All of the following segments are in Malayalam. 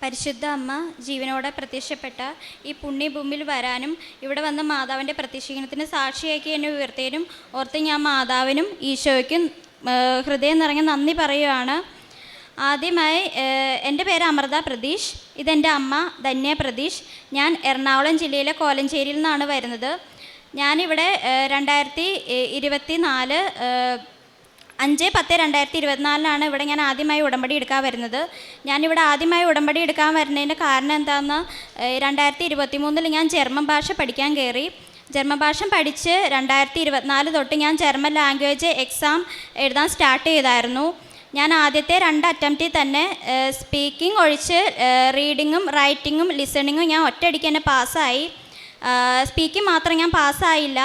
പരിശുദ്ധ അമ്മ ജീവനോടെ പ്രത്യക്ഷപ്പെട്ട ഈ പുണ്യഭൂമിയിൽ വരാനും ഇവിടെ വന്ന മാതാവിൻ്റെ പ്രത്യക്ഷീകരണത്തിന് സാക്ഷിയാക്കി എന്നെ ഉയർത്തിയതിനും ഓർത്ത് ഞാൻ മാതാവിനും ഈശോയ്ക്കും ഹൃദയം നിറഞ്ഞ നന്ദി പറയുകയാണ്. ആദ്യമായി എൻ്റെ പേര് അമൃത പ്രതീഷ്, ഇതെൻ്റെ അമ്മ ധന്യ പ്രതീഷ്. ഞാൻ എറണാകുളം ജില്ലയിലെ കോലഞ്ചേരിയിൽ നിന്നാണ് വരുന്നത്. ഞാനിവിടെ 2024 5/10/2024 ഇവിടെ ഞാൻ ആദ്യമായി ഉടമ്പടി എടുക്കാൻ വരുന്നത്. ഞാനിവിടെ ആദ്യമായി ഉടമ്പടി എടുക്കാൻ വരുന്നതിൻ്റെ കാരണം എന്താണെന്ന് 2023 ഞാൻ ജർമ്മൻ ഭാഷ പഠിക്കാൻ കയറി. ജർമ്മൻ ഭാഷ പഠിച്ച് 2024 തൊട്ട് ഞാൻ ജർമ്മൻ ലാംഗ്വേജ് എക്സാം എഴുതാൻ സ്റ്റാർട്ട് ചെയ്തായിരുന്നു. ഞാൻ ആദ്യത്തെ 2 അറ്റംപ്റ്റിൽ തന്നെ സ്പീക്കിംഗ് ഒഴിച്ച് റീഡിങ്ങും റൈറ്റിങ്ങും ലിസണിങ്ങും ഞാൻ ഒറ്റയടിക്ക് തന്നെ പാസ്സായി. സ്പീക്കിംഗ് മാത്രം ഞാൻ പാസ്സായില്ല.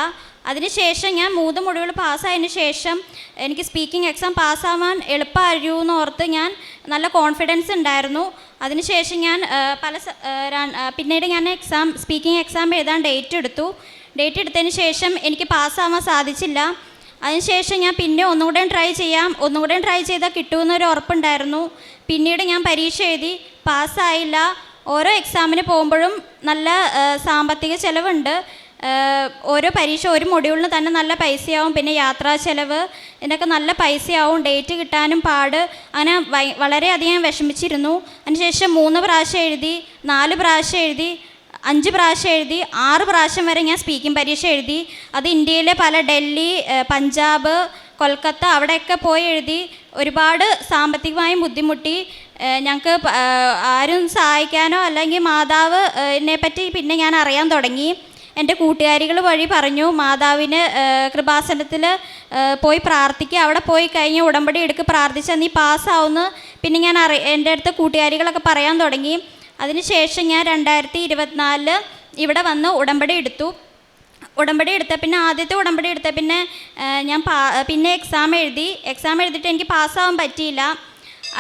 അതിനുശേഷം ഞാൻ 3 മൊഡ്യൂൾ പാസ്സായതിന് ശേഷം എനിക്ക് സ്പീക്കിംഗ് എക്സാം പാസ്സാവാൻ എളുപ്പമായിരുന്നു ഓർത്ത് ഞാൻ നല്ല കോൺഫിഡൻസ് ഉണ്ടായിരുന്നു. അതിനുശേഷം ഞാൻ പിന്നീട് ഞാൻ സ്പീക്കിംഗ് എക്സാം എഴുതാൻ ഡേറ്റ് എടുത്തതിന് ശേഷം എനിക്ക് പാസ്സാവാൻ സാധിച്ചില്ല. അതിനുശേഷം ഞാൻ പിന്നെ ഒന്നുകൂടെ ട്രൈ ചെയ്താൽ കിട്ടുമെന്നൊരു ഉറപ്പുണ്ടായിരുന്നു. പിന്നീട് ഞാൻ പരീക്ഷ എഴുതി, പാസ്സായില്ല. ഓരോ എക്സാമിന് പോകുമ്പോഴും നല്ല സാമ്പത്തിക ചിലവുണ്ട്. ഓരോ പരീക്ഷ ഒരു മൊഡ്യൂളിന് തന്നെ നല്ല പൈസയാവും. പിന്നെ യാത്രാ ചിലവ് ഇതിനൊക്കെ നല്ല പൈസയാവും. ഡേറ്റ് കിട്ടാനും പാട്. അങ്ങനെ വളരെയധികം വിഷമിച്ചിരുന്നു. അതിനുശേഷം 3 പ്രാവശ്യം എഴുതി, 4 പ്രാവശ്യം എഴുതി, 5 പ്രാവശ്യം എഴുതി, 6 പ്രാവശ്യം വരെ ഞാൻ സ്പീക്കിംഗ് പരീക്ഷ എഴുതി. അത് ഇന്ത്യയിലെ പല ഡൽഹി, പഞ്ചാബ്, കൊൽക്കത്ത അവിടെയൊക്കെ പോയി എഴുതി. ഒരുപാട് സാമ്പത്തികമായും ബുദ്ധിമുട്ടി. ഞങ്ങൾക്ക് ആരും സഹായിക്കാനോ അല്ലെങ്കിൽ മാതാവിനെ പറ്റി പിന്നെ ഞാൻ അറിയാൻ തുടങ്ങി. എൻ്റെ കൂട്ടുകാരികൾ വഴി പറഞ്ഞു, മാതാവിന് കൃപാസനത്തിൽ പോയി പ്രാർത്ഥിക്കുക, അവിടെ പോയി കഴിഞ്ഞ് ഉടമ്പടി എടുക്ക്, പ്രാർത്ഥിച്ചാൽ നീ പാസ്സാവുമെന്ന് പിന്നെ ഞാൻ എൻ്റെ അടുത്ത് കൂട്ടുകാരികളൊക്കെ പറയാൻ തുടങ്ങി. അതിനുശേഷം ഞാൻ 2024 ഇവിടെ വന്ന് ഉടമ്പടി എടുത്ത പിന്നെ ആദ്യത്തെ ഉടമ്പടി എടുത്ത പിന്നെ ഞാൻ പിന്നെ എക്സാം എഴുതിയിട്ട് എനിക്ക് പാസ്സാവാൻ പറ്റിയില്ല.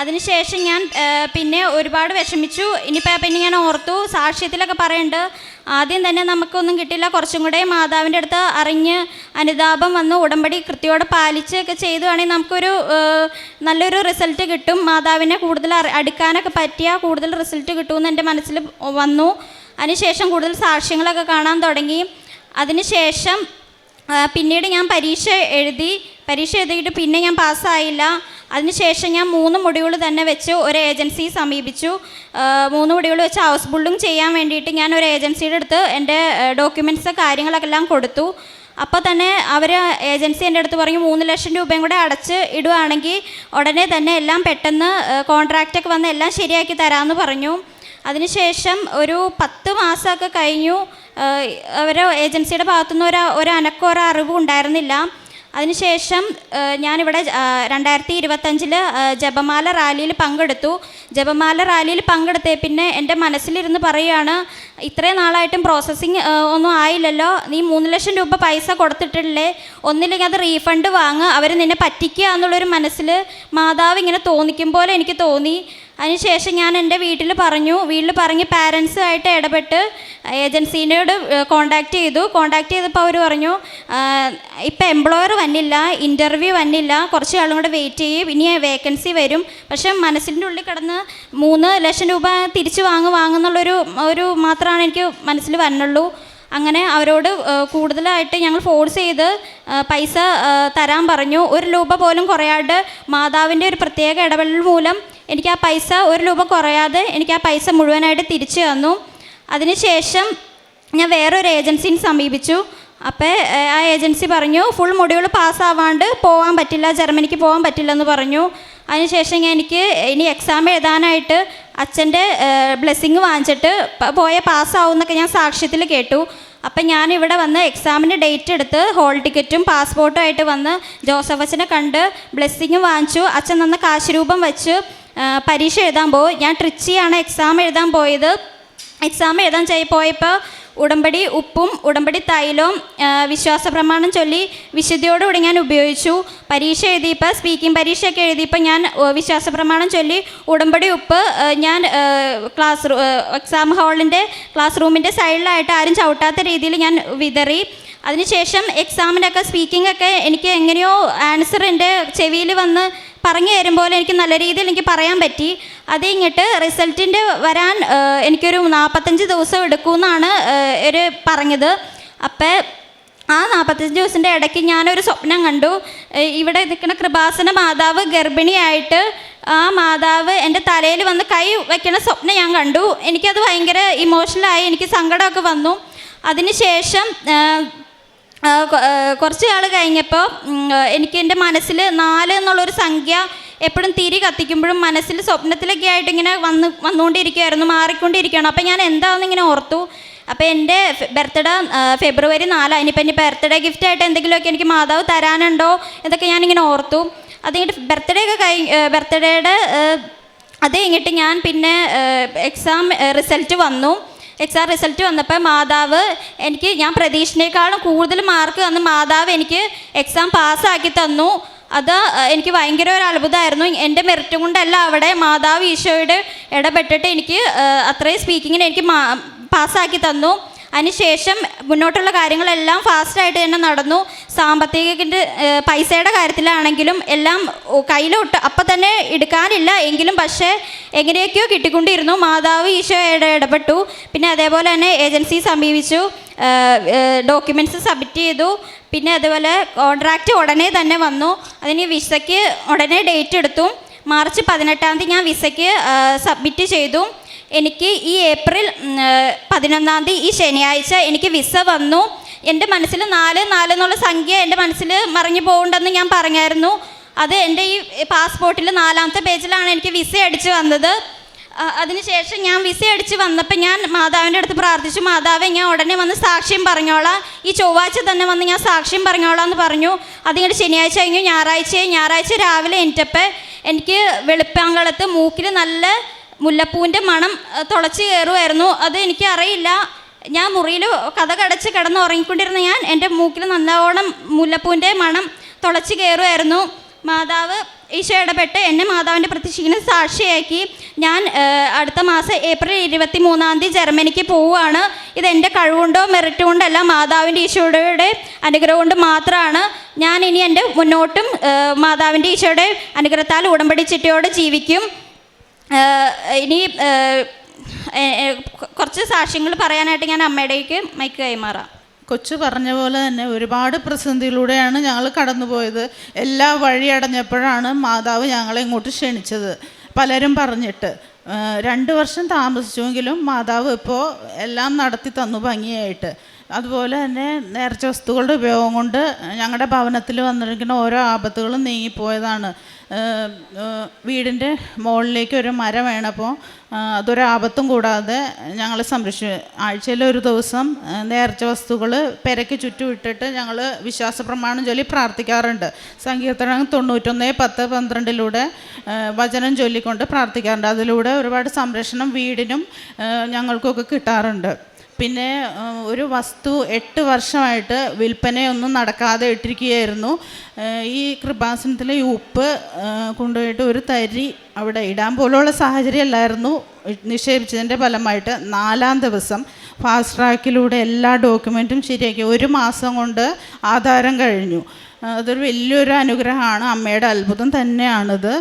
അതിനുശേഷം ഞാൻ പിന്നെ ഒരുപാട് വിഷമിച്ചു. പിന്നെ ഞാൻ ഓർത്തു, സാക്ഷ്യത്തിലൊക്കെ പറയുന്നുണ്ട് ആദ്യം തന്നെ നമുക്കൊന്നും കിട്ടില്ല, കുറച്ചും കൂടെ മാതാവിൻ്റെ അടുത്ത് അറിഞ്ഞ് അനുതാപം വന്ന് ഉടമ്പടി കൃത്യയോടെ പാലിച്ചൊക്കെ ചെയ്തുവാണെങ്കിൽ നമുക്കൊരു നല്ലൊരു റിസൾട്ട് കിട്ടും. മാതാവിനെ കൂടുതൽ അടുക്കാനൊക്കെ പറ്റിയാൽ കൂടുതൽ റിസൾട്ട് കിട്ടുമെന്ന് എൻ്റെ മനസ്സിൽ വന്നു. അതിനുശേഷം കൂടുതൽ സാക്ഷ്യങ്ങളൊക്കെ കാണാൻ തുടങ്ങി. അതിനുശേഷം പിന്നീട് ഞാൻ പരീക്ഷ എഴുതിയിട്ട് പിന്നെ ഞാൻ പാസ്സായില്ല. അതിനുശേഷം ഞാൻ 3 മൊഡ്യൂൾ തന്നെ വെച്ച് ഒരു ഏജൻസിയെ സമീപിച്ചു. 3 മൊഡ്യൂൾ വെച്ച് ഹൗസ് ബിൽഡിംഗ് ചെയ്യാൻ വേണ്ടിയിട്ട് ഞാൻ ഒരു ഏജൻസിയുടെ അടുത്ത് എൻ്റെ ഡോക്യുമെൻറ്റ്സ് കാര്യങ്ങളൊക്കെ എല്ലാം കൊടുത്തു. അപ്പോൾ തന്നെ ഏജൻസി എൻ്റെ അടുത്ത് പറഞ്ഞു 3 ലക്ഷം രൂപയും കൂടെ അടച്ച് ഇടുവാണെങ്കിൽ ഉടനെ തന്നെ എല്ലാം പെട്ടെന്ന് കോൺട്രാക്റ്റൊക്കെ വന്ന് എല്ലാം ശരിയാക്കി തരാമെന്ന് പറഞ്ഞു. അതിനുശേഷം ഒരു 10 മാസമൊക്കെ കഴിഞ്ഞു. ഏജൻസിയുടെ ഭാഗത്തുനിന്ന് ഒരു അനക്കോ ഒരു അറിവും ഉണ്ടായിരുന്നില്ല. അതിനുശേഷം ഞാനിവിടെ 2025 ജപമാല റാലിയിൽ പങ്കെടുത്തു. ജപമാല റാലിയിൽ പങ്കെടുത്തേ പിന്നെ എൻ്റെ മനസ്സിലിരുന്ന് പറയുകയാണ്, ഇത്രയും നാളായിട്ടും പ്രോസസ്സിങ് ഒന്നും ആയില്ലല്ലോ, നീ 3 ലക്ഷം രൂപ പൈസ കൊടുത്തിട്ടില്ലേ, ഒന്നില്ലെങ്കിൽ അത് റീഫണ്ട് വാങ്ങുക, അവർ നിന്നെ പറ്റിക്കുക എന്നുള്ളൊരു മനസ്സിൽ മാതാവ് ഇങ്ങനെ തോന്നിക്കും പോലെ എനിക്ക് തോന്നി. അതിനുശേഷം ഞാൻ എൻ്റെ വീട്ടിൽ പറഞ്ഞ് പാരൻസുമായിട്ട് ഇടപെട്ട് ഏജൻസീനോട് കോണ്ടാക്ട് ചെയ്തപ്പോൾ അവർ പറഞ്ഞു, ഇപ്പം എംപ്ലോയർ വന്നില്ല, ഇൻ്റർവ്യൂ വന്നില്ല, കുറച്ച് ആളും കൂടെ വെയിറ്റ് ചെയ്യും, ഇനി വേക്കൻസി വരും, പക്ഷേ മനസ്സിൻ്റെ ഉള്ളിൽ കിടന്ന് 3 ലക്ഷം രൂപ തിരിച്ച് വാങ്ങുന്നുള്ളൊരു മാത്രമാണ് എനിക്ക് മനസ്സിൽ വന്നുള്ളൂ. അങ്ങനെ അവരോട് കൂടുതലായിട്ട് ഞങ്ങൾ ഫോഴ്സ് ചെയ്ത് പൈസ തരാൻ പറഞ്ഞു. 1 രൂപ പോലും കുറയാതെ മാതാവിൻ്റെ ഒരു പ്രത്യേക ഇടപെടൽ മൂലം എനിക്ക് ആ പൈസ 1 രൂപ കുറയാതെ എനിക്ക് ആ പൈസ മുഴുവനായിട്ട് തിരിച്ചു തന്നു. അതിനുശേഷം ഞാൻ വേറൊരു ഏജൻസിയെ സമീപിച്ചു. അപ്പോൾ ആ ഏജൻസി പറഞ്ഞു ഫുൾ മൊഡ്യൂൾ പാസ്സാവാണ്ട് ജർമ്മനിക്ക് പോകാൻ പറ്റില്ലെന്ന് പറഞ്ഞു. അതിനുശേഷം എനിക്ക് ഇനി എക്സാം എഴുതാനായിട്ട് അച്ഛൻ്റെ ബ്ലെസ്സിങ് വാങ്ങിച്ചിട്ട് പാസ്സാവും എന്നൊക്കെ ഞാൻ സാക്ഷ്യത്തിൽ കേട്ടു. അപ്പം ഞാനിവിടെ വന്ന് എക്സാമിന് ഡേറ്റ് എടുത്ത് ഹോൾ ടിക്കറ്റും പാസ്പോർട്ടും ആയിട്ട് വന്ന് ജോസഫ് അച്ഛനെ കണ്ട് ബ്ലെസ്സിങ് വാങ്ങിച്ചു. അച്ഛൻ തന്ന കാശ് രൂപം വെച്ച് പരീക്ഷ എഴുതാൻ പോയി. ഞാൻ ട്രിച്ചിയാണ് എക്സാം എഴുതാൻ പോയത്. പോയപ്പോൾ ഉടമ്പടി ഉപ്പും ഉടമ്പടി തൈലവും വിശ്വാസ പ്രമാണം ചൊല്ലി വിശുദ്ധിയോടുകൂടി ഞാൻ ഉപയോഗിച്ചു. പരീക്ഷ എഴുതിയപ്പോൾ സ്പീക്കിംഗ് പരീക്ഷയൊക്കെ എഴുതിയപ്പോൾ ഞാൻ വിശ്വാസ പ്രമാണം ചൊല്ലി ഉടമ്പടി ഉപ്പ് ഞാൻ എക്സാം ഹാളിൻ്റെ ക്ലാസ് റൂമിൻ്റെ സൈഡിലായിട്ട് ആരും ചവിട്ടാത്ത രീതിയിൽ ഞാൻ വിതറി. അതിനുശേഷം എക്സാമിനൊക്കെ സ്പീക്കിങ്ങൊക്കെ എനിക്ക് എങ്ങനെയോ ആൻസർ എൻ്റെ ചെവിയിൽ വന്ന് പറഞ്ഞു തരുമ്പോൾ എനിക്ക് നല്ല രീതിയിൽ എനിക്ക് പറയാൻ പറ്റി. അത് കഴിഞ്ഞിട്ട് റിസൾട്ടിൻ്റെ വരാൻ എനിക്കൊരു 45 ദിവസം എടുക്കുമെന്നാണ് ഒരു പറഞ്ഞത്. അപ്പോൾ ആ 45 ദിവസത്തിൻ്റെ ഇടയ്ക്ക് ഞാനൊരു സ്വപ്നം കണ്ടു. ഇവിടെ നിൽക്കുന്ന കൃപാസന മാതാവ് ഗർഭിണിയായിട്ട് ആ മാതാവ് എൻ്റെ തലയിൽ വന്ന് കൈ വയ്ക്കണ സ്വപ്നം ഞാൻ കണ്ടു. എനിക്കത് ഭയങ്കര ഇമോഷണലായി, എനിക്ക് സങ്കടമൊക്കെ വന്നു. അതിനുശേഷം കുറച്ച് നാൾ കഴിഞ്ഞപ്പോൾ എനിക്ക് എൻ്റെ മനസ്സിൽ 4 എന്നുള്ളൊരു സംഖ്യ എപ്പോഴും തിരി കത്തിക്കുമ്പോഴും മനസ്സിൽ സ്വപ്നത്തിലൊക്കെ ആയിട്ട് ഇങ്ങനെ വന്നുകൊണ്ടിരിക്കുകയായിരുന്നു, മാറിക്കൊണ്ടിരിക്കുകയാണ്. അപ്പോൾ ഞാൻ എന്താണെന്ന് ഇങ്ങനെ ഓർത്തു. അപ്പോൾ എൻ്റെ ബർത്ത്ഡേ ഫെബ്രുവരി 4. ഇനിയിപ്പോൾ എൻ്റെ ബർത്ത്ഡേ ഗിഫ്റ്റായിട്ട് എന്തെങ്കിലുമൊക്കെ എനിക്ക് മാതാവ് തരാനുണ്ടോ എന്നൊക്കെ ഞാനിങ്ങനെ ഓർത്തു. അത് കഴിഞ്ഞിട്ട് ബർത്ത്ഡേയുടെ അത് കഴിഞ്ഞിട്ട് ഞാൻ പിന്നെ എക്സാം റിസൾട്ട് വന്നു. എക്സാം റിസൾട്ട് വന്നപ്പോൾ മാതാവ് ഞാൻ പ്രതീക്ഷിച്ചതിനേക്കാളും കൂടുതൽ മാർക്ക് തന്ന് മാതാവ് എനിക്ക് എക്സാം പാസ്സാക്കി തന്നു. അത് എനിക്ക് ഭയങ്കര ഒരു അത്ഭുതമായിരുന്നു. എൻ്റെ മെറിറ്റ് കൊണ്ടല്ല, അവിടെ മാതാവ് ഈശോയുടെ ഇടപെട്ടിട്ട് എനിക്ക് അത്രയും സ്പീക്കിങ്ങിന് എനിക്ക് പാസ്സാക്കി തന്നു. അതിനുശേഷം മുന്നോട്ടുള്ള കാര്യങ്ങളെല്ലാം ഫാസ്റ്റായിട്ട് തന്നെ നടന്നു. സാമ്പത്തികത്തിൻ്റെ പൈസയുടെ കാര്യത്തിലാണെങ്കിലും എല്ലാം കയ്യിലോട്ട് അപ്പം തന്നെ എടുക്കാനില്ല എങ്കിലും പക്ഷേ എങ്ങനെയൊക്കെയോ കിട്ടിക്കൊണ്ടിരുന്നു. മാതാവ് ഈശോയുടെ ഇടപെട്ടു. പിന്നെ അതേപോലെ തന്നെ ഏജൻസി സമീപിച്ചു, ഡോക്യുമെൻറ്റ്സ് സബ്മിറ്റ് ചെയ്തു. പിന്നെ അതുപോലെ കോൺട്രാക്റ്റ് ഉടനെ തന്നെ വന്നു. അതിന് വിസയ്ക്ക് ഉടനെ ഡേറ്റ് എടുത്തു. മാർച്ച് 18 ഞാൻ വിസയ്ക്ക് സബ്മിറ്റ് ചെയ്തു. എനിക്ക് ഈ ഏപ്രിൽ 11 ഈ ശനിയാഴ്ച എനിക്ക് വിസ വന്നു. എൻ്റെ മനസ്സിൽ 4 എന്നുള്ള സംഖ്യ എൻ്റെ മനസ്സിൽ മറിഞ്ഞു പോകണ്ടെന്ന് ഞാൻ പറഞ്ഞായിരുന്നു. അത് എൻ്റെ ഈ പാസ്പോർട്ടിൽ 4ാമത്തെ പേജിലാണ് എനിക്ക് വിസ അടിച്ച് വന്നത്. അതിനുശേഷം ഞാൻ വിസ അടിച്ച് വന്നപ്പോൾ ഞാൻ മാതാവിൻ്റെ അടുത്ത് പ്രാർത്ഥിച്ചു, മാതാവെ ഞാൻ ഉടനെ വന്ന് സാക്ഷ്യം പറഞ്ഞോളാം, ഈ ചൊവ്വാഴ്ച തന്നെ വന്ന് ഞാൻ സാക്ഷ്യം പറഞ്ഞോളാം എന്ന് പറഞ്ഞു. അതിങ്ങനെ ശനിയാഴ്ച കഴിഞ്ഞു. ഞായറാഴ്ച രാവിലെ എണീറ്റപ്പോൾ എനിക്ക് വെളുപ്പാങ്കളത്ത് മൂക്കിൽ നല്ല മുല്ലപ്പൂവിൻ്റെ മണം തുളച്ച് കയറുമായിരുന്നു. അത് എനിക്കറിയില്ല. ഞാൻ മുറിയിൽ കതകടച്ച് കിടന്ന് ഉറങ്ങിക്കൊണ്ടിരുന്ന എൻ്റെ മൂക്കിൽ നല്ലോണം മുല്ലപ്പൂവിൻ്റെ മണം തുളച്ച് കയറുമായിരുന്നു. മാതാവ് ഈശോ ഇടപെട്ട് എന്നെ മാതാവിൻ്റെ പ്രത്യക്ഷത്തിന് സാക്ഷിയാക്കി. ഞാൻ അടുത്ത മാസം ഏപ്രിൽ 23 ജർമ്മനിക്ക് പോവുകയാണ്. ഇതെൻ്റെ കഴിവുകൊണ്ടോ മെറിറ്റ് കൊണ്ടല്ല, മാതാവിൻ്റെ ഈശോയുടെ അനുഗ്രഹം കൊണ്ട് മാത്രമാണ്. ഞാൻ ഇനി എൻ്റെ മുന്നോട്ടും മാതാവിൻ്റെ ഈശോയുടെ അനുഗ്രഹത്താൽ ഉടമ്പടി ചിട്ടയോടെ ജീവിക്കും. ഇനി കുറച്ച് സാക്ഷ്യങ്ങൾ പറയാനായിട്ട് ഞാൻ അമ്മയുടേക്ക് മൈക്ക് കൈമാറാം. കൊച്ചു പറഞ്ഞ പോലെ തന്നെ ഒരുപാട് പ്രതിസന്ധിയിലൂടെയാണ് ഞങ്ങൾ കടന്നുപോയത്. എല്ലാ വഴി അടഞ്ഞപ്പോഴാണ് മാതാവ് ഞങ്ങളെ ഇങ്ങോട്ട് ക്ഷണിച്ചത്. പലരും പറഞ്ഞിട്ട് 2 വർഷം താമസിച്ചുവെങ്കിലും മാതാവ് ഇപ്പോൾ എല്ലാം നടത്തി തന്നു ഭംഗിയായിട്ട്. അതുപോലെ തന്നെ നേർച്ച വസ്തുക്കളുടെ ഉപയോഗം കൊണ്ട് ഞങ്ങളുടെ ഭവനത്തിൽ വന്നിരിക്കുന്ന ഓരോ ആപത്തുകളും നീങ്ങിപ്പോയതാണ്. വീടിൻ്റെ മുകളിലേക്ക് ഒരു മരം വീണപ്പോൾ അതൊരാപത്തും കൂടാതെ ഞങ്ങൾ സംരക്ഷിച്ചു. ആഴ്ചയിൽ ഒരു ദിവസം നേർച്ച വസ്തുക്കൾ പെരയ്ക്ക് ചുറ്റും ഇട്ടിട്ട് ഞങ്ങൾ വിശ്വാസ പ്രമാണം ചൊല്ലി പ്രാർത്ഥിക്കാറുണ്ട്. സങ്കീർത്തനം 91:10-12 വചനം ചൊല്ലിക്കൊണ്ട് പ്രാർത്ഥിക്കാറുണ്ട്. അതിലൂടെ ഒരുപാട് സംരക്ഷണം വീടിനും ഞങ്ങൾക്കൊക്കെ കിട്ടാറുണ്ട്. പിന്നെ ഒരു വസ്തു 8 വർഷമായിട്ട് വിൽപ്പനയൊന്നും നടക്കാതെ ഇട്ടിരിക്കുകയായിരുന്നു. ഈ കൃപാസനത്തിലെ ഈ ഉപ്പ് കൊണ്ടുപോയിട്ട് ഒരു തരി അവിടെ ഇടാൻ പോലുള്ള സാഹചര്യം അല്ലായിരുന്നു. നിക്ഷേപിച്ചതിൻ്റെ ഫലമായിട്ട് 4ാം ദിവസം ഫാസ്റ്റ് ട്രാക്കിലൂടെ എല്ലാ ഡോക്യുമെൻറ്റും ശരിയാക്കി 1 മാസം കൊണ്ട് ആധാരം കഴിഞ്ഞു. അതൊരു വലിയൊരു അനുഗ്രഹമാണ്, അമ്മയുടെ അത്ഭുതം തന്നെയാണിത്.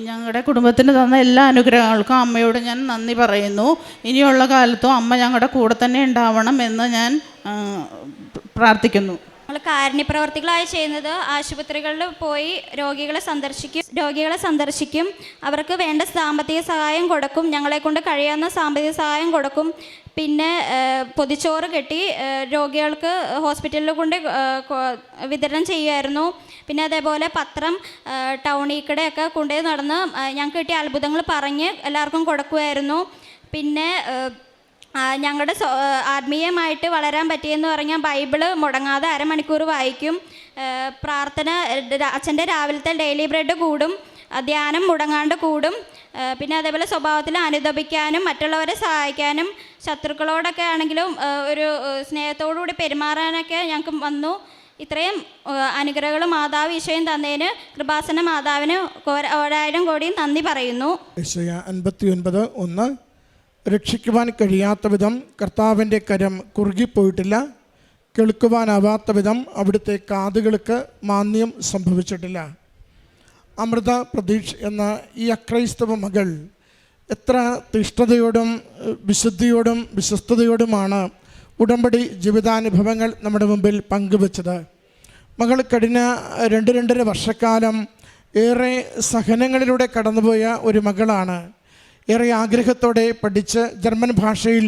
ഞങ്ങളുടെ കുടുംബത്തിന് തന്ന എല്ലാ അനുഗ്രഹങ്ങൾക്കും അമ്മയോട് ഞാൻ നന്ദി പറയുന്നു. ഇനിയുള്ള കാലത്തും അമ്മ ഞങ്ങളുടെ കൂടെ തന്നെ ഉണ്ടാവണം എന്ന് ഞാൻ പ്രാർത്ഥിക്കുന്നു. നമ്മൾ കാരുണ്യപ്രവർത്തികളായി ചെയ്യുന്നത് ആശുപത്രികളിൽ പോയി രോഗികളെ സന്ദർശിക്കും. അവർക്ക് വേണ്ട സാമ്പത്തിക സഹായം കൊടുക്കും, ഞങ്ങളെക്കൊണ്ട് കഴിയാവുന്ന സാമ്പത്തിക സഹായം കൊടുക്കും. പിന്നെ പൊതിച്ചോറ് കെട്ടി രോഗികൾക്ക് ഹോസ്പിറ്റലിൽ കൊണ്ട് വിതരണം ചെയ്യുമായിരുന്നു. പിന്നെ അതേപോലെ പത്രം ടൗണിൽ കൂടെയൊക്കെ കൊണ്ടുപോയി നടന്ന് ഞങ്ങൾക്ക് കിട്ടിയ അത്ഭുതങ്ങൾ പറഞ്ഞ് എല്ലാവർക്കും കൊടുക്കുമായിരുന്നു. പിന്നെ ഞങ്ങളുടെ ആത്മീയമായിട്ട് വളരാൻ പറ്റിയെന്ന് പറഞ്ഞാൽ ബൈബിള് മുടങ്ങാതെ 1/2 മണിക്കൂർ വായിക്കും. പ്രാർത്ഥന അച്ഛൻ്റെ രാവിലത്തെ ഡെയിലി ബ്രെഡ് കൂടും, ധ്യാനം മുടങ്ങാണ്ട് കൂടും. പിന്നെ അതേപോലെ സ്വഭാവത്തിൽ അനുദപിക്കാനും മറ്റുള്ളവരെ സഹായിക്കാനും ശത്രുക്കളോടൊക്കെ ആണെങ്കിലും ഒരു സ്നേഹത്തോടുകൂടി പെരുമാറാനൊക്കെ ഞങ്ങൾക്ക് വന്നു. ഇത്രയും അനുഗ്രഹങ്ങൾ മാതാവ് ഈശോയും തന്നതിന് കൃപാസന മാതാവിന് 1000 കോടി നന്ദി പറയുന്നു. 59:1 രക്ഷിക്കുവാൻ കഴിയാത്ത വിധം കർത്താവിൻ്റെ കരം കുറുകിപ്പോയിട്ടില്ല, കേൾക്കുവാനാവാത്ത വിധം അവിടുത്തെ കാതുകൾക്ക് മാന്യം സംഭവിച്ചിട്ടില്ല. അമൃത പ്രതീക്ഷ എന്ന ഈ അക്രൈസ്തവ മകൾ എത്ര തിഷ്ഠതയോടും വിശുദ്ധിയോടും വിശ്വസ്തയോടുമാണ് ഉടമ്പടി ജീവിതാനുഭവങ്ങൾ നമ്മുടെ മുമ്പിൽ പങ്കുവച്ചത്. മകൾ കഴിഞ്ഞ 2-2.5 വർഷക്കാലം ഏറെ സഹനങ്ങളിലൂടെ കടന്നുപോയ ഒരു മകളാണ്. ഏറെ ആഗ്രഹത്തോടെ പഠിച്ച് ജർമ്മൻ ഭാഷയിൽ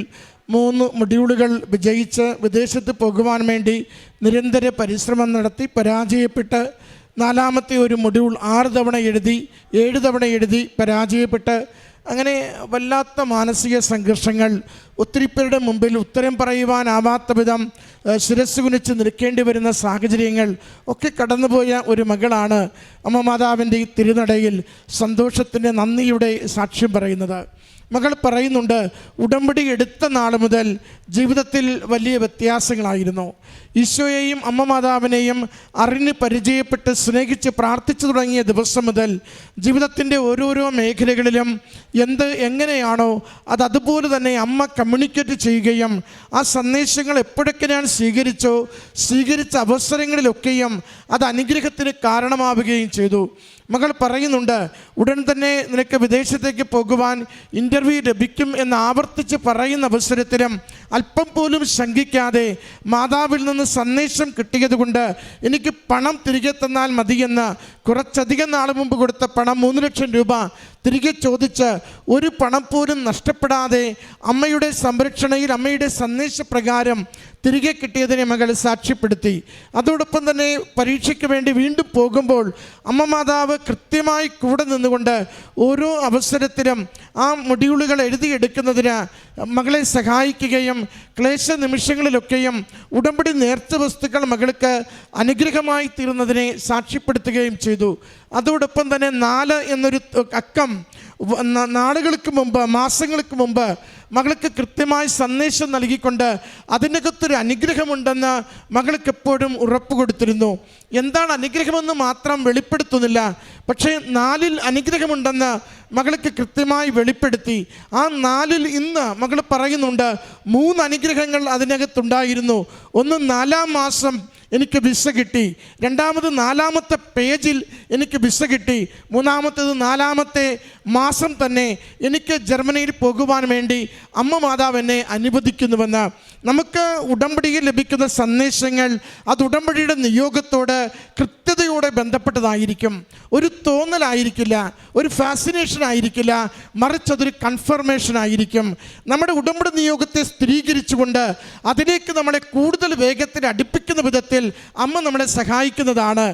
3 മൊഡ്യൂളുകൾ വിജയിച്ച് വിദേശത്ത് പോകുവാൻ വേണ്ടി നിരന്തര പരിശ്രമം നടത്തി പരാജയപ്പെട്ട് 4ാമത്തെ ഒരു മൊഡ്യൂൾ 6 തവണ എഴുതി 7 തവണ എഴുതി പരാജയപ്പെട്ട് അങ്ങനെ വല്ലാത്ത മാനസിക സംഘർഷങ്ങൾ, ഒത്തിരി പേരുടെ മുമ്പിൽ ഉത്തരം പറയുവാനാവാത്ത വിധം ശിരസ് കുനിച്ച് നിൽക്കേണ്ടി വരുന്ന സാഹചര്യങ്ങൾ ഒക്കെ കടന്നുപോയ ഒരു മകളാണ് അമ്മ മാതാവിൻ്റെ ഈ തിരുനടയിൽ സന്തോഷത്തിൻ്റെ നന്ദിയുടെ സാക്ഷ്യം പറയുന്നത്. മകൾ പറയുന്നുണ്ട്, ഉടമ്പടി എടുത്ത നാൾ മുതൽ ജീവിതത്തിൽ വലിയ വ്യത്യാസങ്ങളായിരുന്നു. ഈശോയെയും അമ്മ മാതാവിനെയും അറിഞ്ഞ് പരിചയപ്പെട്ട് സ്നേഹിച്ച് പ്രാർത്ഥിച്ചു തുടങ്ങിയ ദിവസം മുതൽ ജീവിതത്തിൻ്റെ ഓരോരോ മേഖലകളിലും എങ്ങനെയാണോ അതുപോലെ തന്നെ അമ്മ കമ്മ്യൂണിക്കേറ്റ് ചെയ്യുകയും ആ സന്ദേശങ്ങൾ എപ്പോഴൊക്കെ ഞാൻ സ്വീകരിച്ച അവസരങ്ങളിലൊക്കെയും അത് അനുഗ്രഹത്തിന് കാരണമാവുകയും ചെയ്തു. മകൾ പറയുന്നുണ്ട്, ഉടൻ തന്നെ നിനക്ക് വിദേശത്തേക്ക് പോകുവാൻ ഇൻ്റർവ്യൂ ലഭിക്കും എന്ന് ആവർത്തിച്ച് പറയുന്ന അവസരത്തിലും അല്പം പോലും ശങ്കിക്കാതെ മാതാവിൽ നിന്ന് സന്ദേശം കിട്ടിയതുകൊണ്ട് എനിക്ക് പണം തിരികെ തന്നാൽ മതിയെന്ന് കുറച്ചധികം നാൾ മുമ്പ് കൊടുത്ത പണം 3 ലക്ഷം രൂപ തിരികെ ചോദിച്ച് ഒരു പണം പോലും നഷ്ടപ്പെടാതെ അമ്മയുടെ സംരക്ഷണയിൽ അമ്മയുടെ സന്ദേശപ്രകാരം തിരികെ കിട്ടിയതിനെ മകൾ സാക്ഷ്യപ്പെടുത്തി. അതോടൊപ്പം തന്നെ പരീക്ഷയ്ക്ക് വേണ്ടി വീണ്ടും പോകുമ്പോൾ അമ്മ മാതാവ് കൃത്യമായി കൂടെ നിന്നുകൊണ്ട് ഓരോ അവസരത്തിലും ആ മൊഡ്യൂളുകൾ എഴുതിയെടുക്കുന്നതിന് മകളെ സഹായിക്കുകയും ക്ലേശ നിമിഷങ്ങളിലൊക്കെയും ഉടമ്പടി നേർച്ച വസ്തുക്കൾ മകൾക്ക് അനുഗ്രഹമായി തീർന്നതിനെ സാക്ഷ്യപ്പെടുത്തുകയും ചെയ്തു. അതോടൊപ്പം തന്നെ 4 എന്നൊരു അക്കം നാളുകൾക്ക് മുമ്പ്, മാസങ്ങൾക്ക് മുമ്പ് മകൾക്ക് കൃത്യമായി സന്ദേശം നൽകിക്കൊണ്ട് അതിനകത്തൊരു അനുഗ്രഹമുണ്ടെന്ന് മകൾക്ക് എപ്പോഴും ഉറപ്പ് കൊടുത്തിരുന്നു. എന്താണ് അനുഗ്രഹമെന്ന് മാത്രം വെളിപ്പെടുത്തുന്നില്ല, പക്ഷേ 4-ൽ അനുഗ്രഹമുണ്ടെന്ന് മകൾക്ക് കൃത്യമായി വെളിപ്പെടുത്തി. ആ 4-ൽ ഇന്ന് മകൾ പറയുന്നുണ്ട് 3 അനുഗ്രഹങ്ങൾ അതിനകത്തുണ്ടായിരുന്നു. ഒന്ന് 4-ാം മാസം എനിക്ക് വിസ കിട്ടി, രണ്ടാമത് 4ാമത്തെ പേജിൽ എനിക്ക് വിസ കിട്ടി, മൂന്നാമത്തേത് 4ാമത്തെ മാസം തന്നെ എനിക്ക് ജർമ്മനിയിൽ പോകുവാൻ വേണ്ടി അമ്മ മാതാവ് എന്നെ അനുവദിക്കുന്നുവെന്ന്. നമുക്ക് ഉടമ്പടിയിൽ ലഭിക്കുന്ന സന്ദേശങ്ങൾ അത് ഉടമ്പടിയുടെ നിയോഗത്തോട് കൃത്യതയോടെ ബന്ധപ്പെട്ടതായിരിക്കും. ഒരു തോന്നലായിരിക്കില്ല, ഒരു ഫാസിനേഷൻ ആയിരിക്കില്ല, മറിച്ച് അതൊരു കൺഫർമേഷൻ ആയിരിക്കും. നമ്മുടെ ഉടമ്പടി നിയോഗത്തെ സ്ഥിരീകരിച്ചുകൊണ്ട് അതിലേക്ക് നമ്മളെ കൂടുതൽ വേഗത്തിൽ അടുപ്പിക്കുന്ന വിധത്തിൽ അമ്മ നമ്മളെ സഹായിക്കുന്നതാണ്.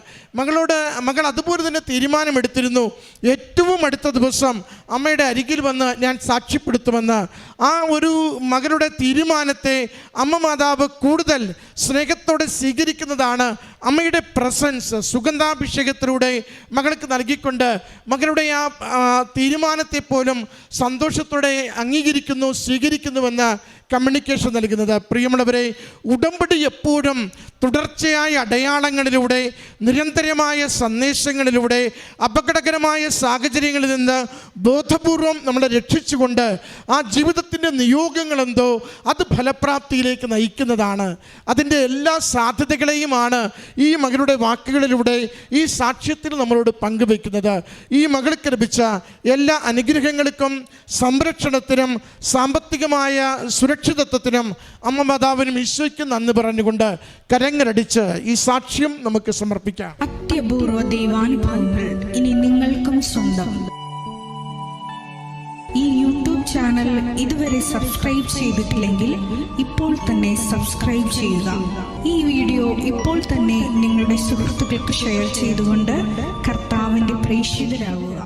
മകൾ അതുപോലെ തന്നെ തീരുമാനമെടുത്തിരുന്നു, ഏറ്റവും അടുത്ത ദിവസം അമ്മയുടെ അരികിൽ വന്ന് ഞാൻ സാക്ഷ്യപ്പെടുത്തുമെന്ന്. ആ ഒരു മകളുടെ തീരുമാനത്തെ അമ്മ മാതാവ് കൂടുതൽ സ്നേഹത്തോടെ സ്വീകരിക്കുന്നതാണ്. അമ്മയുടെ പ്രസൻസ് സുഗന്ധാഭിഷേകത്തിലൂടെ മകൾക്ക് നൽകിക്കൊണ്ട് മകളുടെ ആ തീരുമാനത്തെ പോലും സന്തോഷത്തോടെ അംഗീകരിക്കുന്നു, സ്വീകരിക്കുന്നുവെന്ന് കമ്മ്യൂണിക്കേഷൻ നൽകുന്നത്. പ്രിയമുള്ളവരെ, ഉടമ്പടി എപ്പോഴും തുടർച്ചയായ അടയാളങ്ങളിലൂടെ, നിരന്തരമായ സന്ദേശങ്ങളിലൂടെ, അപകടകരമായ സാഹചര്യങ്ങളിൽ നിന്ന് ബോധപൂർവം നമ്മളെ രക്ഷിച്ചുകൊണ്ട് ആ ജീവിതത്തിൻ്റെ നിയോഗങ്ങളെന്തോ അത് ഫലപ്രാപ്തിയിലേക്ക് നയിക്കുന്നതാണ്. അതിൻ്റെ എല്ലാ സാധ്യതകളെയുമാണ് ഈ മകളുടെ വാക്കുകളിലൂടെ ഈ സാക്ഷ്യത്തിൽ നമ്മളോട് പങ്കുവെക്കുന്നത്. ഈ മകൾക്ക് ലഭിച്ച എല്ലാ അനുഗ്രഹങ്ങൾക്കും സംരക്ഷണത്തിനും സാമ്പത്തികമായ സുരക്ഷിതത്വത്തിനും അമ്മ മാതാവിനും ഈശോയ്ക്കും നന്ദി പറഞ്ഞുകൊണ്ട് കരങ്ങളടിച്ച് ഈ സാക്ഷ്യം നമുക്ക് സമർപ്പിക്കാം. അത്യപൂർവ ദൈവാനുഭവങ്ങൾ ഇനി നിങ്ങൾക്കും സ്വന്തം. ഈ യൂട്യൂബ് ചാനൽ ഇതുവരെ സബ്സ്ക്രൈബ് ചെയ്തിട്ടില്ലെങ്കിൽ ഇപ്പോൾ തന്നെ സബ്സ്ക്രൈബ് ചെയ്യുക. ഈ വീഡിയോ ഇപ്പോൾ തന്നെ നിങ്ങളുടെ സുഹൃത്തുക്കൾക്ക് ഷെയർ ചെയ്തുകൊണ്ട് കർത്താവിൻ്റെ പ്രേക്ഷിതരാകുക.